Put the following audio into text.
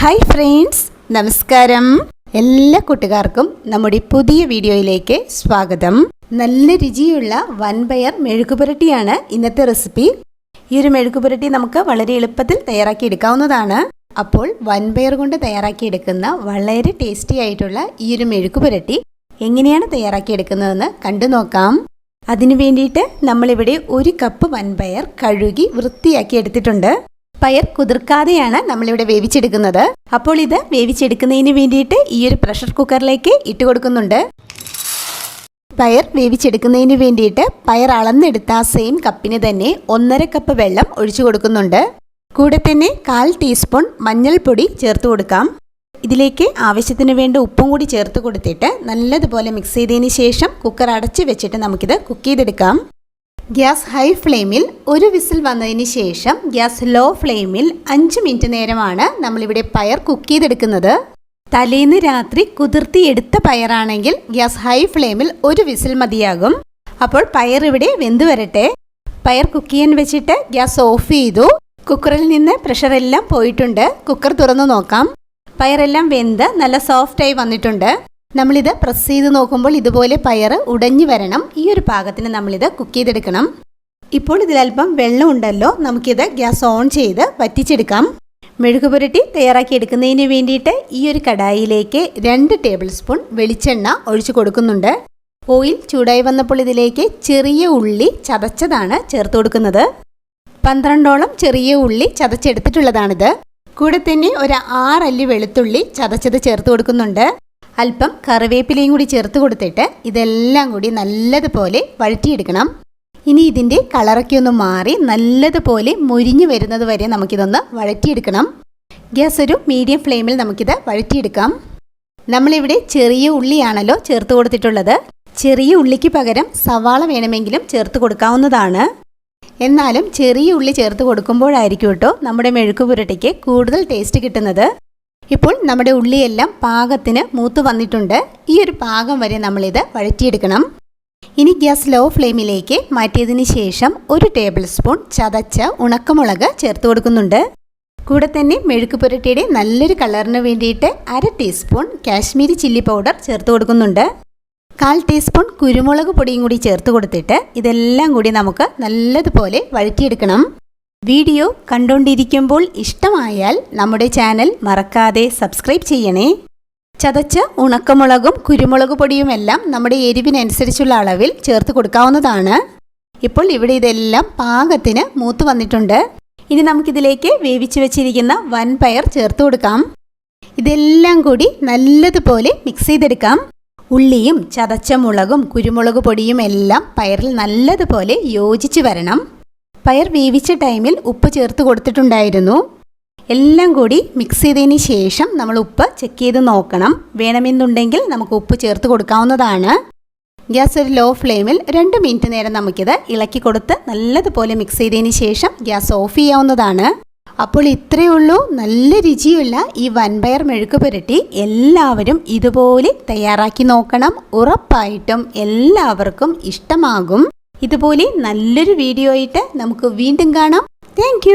Hi friends, നമസ്കാരം. എല്ലാ കൂട്ടുകാർക്കും നമ്മുടെ പുതിയ വീഡിയോയിലേക്ക് സ്വാഗതം. നല്ല രുചിയുള്ള വൻപയർ മെഴുക്കുപുരട്ടിയാണ് ഇന്നത്തെ റെസിപ്പി. ഈ ഒരു മെഴുക്കുപുരട്ടി നമുക്ക് വളരെ എളുപ്പത്തിൽ തയ്യാറാക്കി എടുക്കാവുന്നതാണ്. അപ്പോൾ വൻപയർ കൊണ്ട് തയ്യാറാക്കിയെടുക്കുന്ന വളരെ ടേസ്റ്റി ആയിട്ടുള്ള ഈ ഒരു മെഴുക്കുപുരട്ടി എങ്ങനെയാണ് തയ്യാറാക്കിയെടുക്കുന്നതെന്ന് കണ്ടു നോക്കാം. അതിനു വേണ്ടിയിട്ട് നമ്മളിവിടെ 1 കപ്പ് വൻപയർ കഴുകി വൃത്തിയാക്കി എടുത്തിട്ടുണ്ട്. പയർ കുതിർക്കാതെയാണ് നമ്മളിവിടെ വേവിച്ചെടുക്കുന്നത്. അപ്പോൾ ഇത് വേവിച്ചെടുക്കുന്നതിന് വേണ്ടിയിട്ട് ഈ ഒരു പ്രഷർ കുക്കറിലേക്ക് ഇട്ട് കൊടുക്കുന്നുണ്ട്. പയർ വേവിച്ചെടുക്കുന്നതിന് വേണ്ടിയിട്ട് പയർ അളന്നെടുത്ത ആ സെയിം കപ്പിന് തന്നെ 1.5 കപ്പ് വെള്ളം ഒഴിച്ചു കൊടുക്കുന്നുണ്ട്. കൂടെ തന്നെ 1/4 ടീസ്പൂൺ മഞ്ഞൾപ്പൊടി ചേർത്ത് കൊടുക്കാം. ഇതിലേക്ക് ആവശ്യത്തിന് വേണ്ട ഉപ്പും കൂടി ചേർത്ത് കൊടുത്തിട്ട് നല്ലതുപോലെ മിക്സ് ചെയ്തതിന് ശേഷം കുക്കർ അടച്ച് വെച്ചിട്ട് നമുക്കിത് കുക്ക് ചെയ്തെടുക്കാം. ഗ്യാസ് ഹൈ ഫ്ലെയിമിൽ 1 വിസിൽ വന്നതിന് ശേഷം ഗ്യാസ് ലോ ഫ്ലെയിമിൽ 5 മിനിറ്റ് നേരമാണ് നമ്മളിവിടെ പയർ കുക്ക് ചെയ്തെടുക്കുന്നത്. തലേന്ന് രാത്രി കുതിർത്തി എടുത്ത പയറാണെങ്കിൽ ഗ്യാസ് ഹൈ ഫ്ലെയിമിൽ 1 വിസിൽ മതിയാകും. അപ്പോൾ പയർ ഇവിടെ വെന്ത് വരട്ടെ. പയർ കുക്ക് ചെയ്യാൻ വെച്ചിട്ട് ഗ്യാസ് ഓഫ് ചെയ്തു. കുക്കറിൽ നിന്ന് പ്രഷറെല്ലാം പോയിട്ടുണ്ട്. കുക്കർ തുറന്നു നോക്കാം. പയറെല്ലാം വെന്ത് നല്ല സോഫ്റ്റായി വന്നിട്ടുണ്ട്. നമ്മളിത് പ്രസ് ചെയ്ത് നോക്കുമ്പോൾ ഇതുപോലെ പയർ ഉടഞ്ഞു വരണം. ഈ ഒരു പാകത്തിന് നമ്മളിത് കുക്ക് ചെയ്തെടുക്കണം. ഇപ്പോൾ ഇതിലൽപ്പം വെള്ളം ഉണ്ടല്ലോ, നമുക്കിത് ഗ്യാസ് ഓൺ ചെയ്ത് വറ്റിച്ചെടുക്കാം. മെഴുക്കുപുരട്ടി തയ്യാറാക്കി എടുക്കുന്നതിന് വേണ്ടിയിട്ട് ഈ ഒരു കടായിലേക്ക് 2 ടേബിൾ സ്പൂൺ വെളിച്ചെണ്ണ ഒഴിച്ചു കൊടുക്കുന്നുണ്ട്. ഓയിൽ ചൂടായി വന്നപ്പോൾ ഇതിലേക്ക് ചെറിയ ഉള്ളി ചതച്ചതാണ് ചേർത്ത് കൊടുക്കുന്നത്. 12ഓളം ചെറിയ ഉള്ളി ചതച്ചെടുത്തിട്ടുള്ളതാണിത്. കൂടെ തന്നെ ഒരു 6 അല്ലി വെളുത്തുള്ളി ചതച്ചത് ചേർത്ത് കൊടുക്കുന്നുണ്ട്. അല്പം കറിവേപ്പിലയും കൂടി ചേർത്ത് കൊടുത്തിട്ട് ഇതെല്ലാം കൂടി നല്ലതുപോലെ വഴറ്റിയെടുക്കണം. ഇനി ഇതിൻ്റെ കളറൊക്കെ ഒന്ന് മാറി നല്ലതുപോലെ മുരിഞ്ഞു വരുന്നത് വരെ നമുക്കിതൊന്ന് വഴറ്റിയെടുക്കണം. ഗ്യാസ് ഒരു മീഡിയം ഫ്ലെയിമിൽ നമുക്കിത് വഴറ്റിയെടുക്കാം. നമ്മളിവിടെ ചെറിയ ഉള്ളിയാണല്ലോ ചേർത്ത് കൊടുത്തിട്ടുള്ളത്. ചെറിയ ഉള്ളിക്ക് പകരം സവാള വേണമെങ്കിലും ചേർത്ത് കൊടുക്കാവുന്നതാണ്. എന്നാലും ചെറിയ ഉള്ളി ചേർത്ത് കൊടുക്കുമ്പോഴായിരിക്കും കേട്ടോ നമ്മുടെ മെഴുക്കുപുരട്ടിക്ക് കൂടുതൽ ടേസ്റ്റ് കിട്ടുന്നത്. ഇപ്പോൾ നമ്മുടെ ഉള്ളിയെല്ലാം പാകത്തിന് മൂത്ത് വന്നിട്ടുണ്ട്. ഈ ഒരു പാകം വരെ നമ്മളിത് വഴറ്റിയെടുക്കണം. ഇനി ഗ്യാസ് ലോ ഫ്ലെയിമിലേക്ക് മാറ്റിയതിന് ശേഷം 1 ടേബിൾ സ്പൂൺ ചതച്ച ഉണക്കമുളക് ചേർത്ത് കൊടുക്കുന്നുണ്ട്. കൂടെ തന്നെ മെഴുക്കുപുരട്ടിയുടെ നല്ലൊരു കളറിന് വേണ്ടിയിട്ട് 1/2 ടീസ്പൂൺ കാശ്മീരി ചില്ലി പൗഡർ ചേർത്ത് കൊടുക്കുന്നുണ്ട്. 1/4 ടീസ്പൂൺ കുരുമുളക് പൊടിയും കൂടി ചേർത്ത് കൊടുത്തിട്ട് ഇതെല്ലാം കൂടി നമുക്ക് നല്ലതുപോലെ വഴറ്റിയെടുക്കണം. വീഡിയോ കണ്ടുകൊണ്ടിരിക്കുമ്പോൾ ഇഷ്ടമായാൽ നമ്മുടെ ചാനൽ മറക്കാതെ സബ്സ്ക്രൈബ് ചെയ്യണേ. ചതച്ച ഉണക്കമുളകും കുരുമുളക് പൊടിയുമെല്ലാം നമ്മുടെ എരിവിനനുസരിച്ചുള്ള അളവിൽ ചേർത്ത് കൊടുക്കാവുന്നതാണ്. ഇപ്പോൾ ഇവിടെ ഇതെല്ലാം പാകത്തിന് മൂത്ത് വന്നിട്ടുണ്ട്. ഇനി നമുക്കിതിലേക്ക് വേവിച്ച് വെച്ചിരിക്കുന്ന വൻപയർ ചേർത്ത് കൊടുക്കാം. ഇതെല്ലാം കൂടി നല്ലതുപോലെ മിക്സ് ചെയ്തെടുക്കാം. ഉള്ളിയും ചതച്ച മുളകും കുരുമുളക് പൊടിയും എല്ലാം പയറിൽ നല്ലതുപോലെ യോജിച്ച് വരണം. പയർ വേവിച്ച ടൈമിൽ ഉപ്പ് ചേർത്ത് കൊടുത്തിട്ടുണ്ടായിരുന്നു. എല്ലാം കൂടി മിക്സ് ചെയ്തതിന് ശേഷം നമ്മൾ ഉപ്പ് ചെക്ക് ചെയ്ത് നോക്കണം. വേണമെന്നുണ്ടെങ്കിൽ നമുക്ക് ഉപ്പ് ചേർത്ത് കൊടുക്കാവുന്നതാണ്. ഗ്യാസ് ഒരു ലോ ഫ്ലെയിമിൽ 2 മിനിറ്റ് നേരം നമുക്കിത് ഇളക്കി കൊടുത്ത് നല്ലതുപോലെ മിക്സ് ചെയ്തതിന് ശേഷം ഗ്യാസ് ഓഫ് ചെയ്യാവുന്നതാണ്. അപ്പോൾ ഇത്രയേ ഉള്ളൂ. നല്ല രുചിയുള്ള ഈ വൻപയർ മെഴുക്കുപുരട്ടി എല്ലാവരും ഇതുപോലെ തയ്യാറാക്കി നോക്കണം. ഉറപ്പായിട്ടും എല്ലാവർക്കും ഇഷ്ടമാകും. ഇതുപോലെ നല്ലൊരു വീഡിയോ ആയിട്ട് നമുക്ക് വീണ്ടും കാണാം. താങ്ക്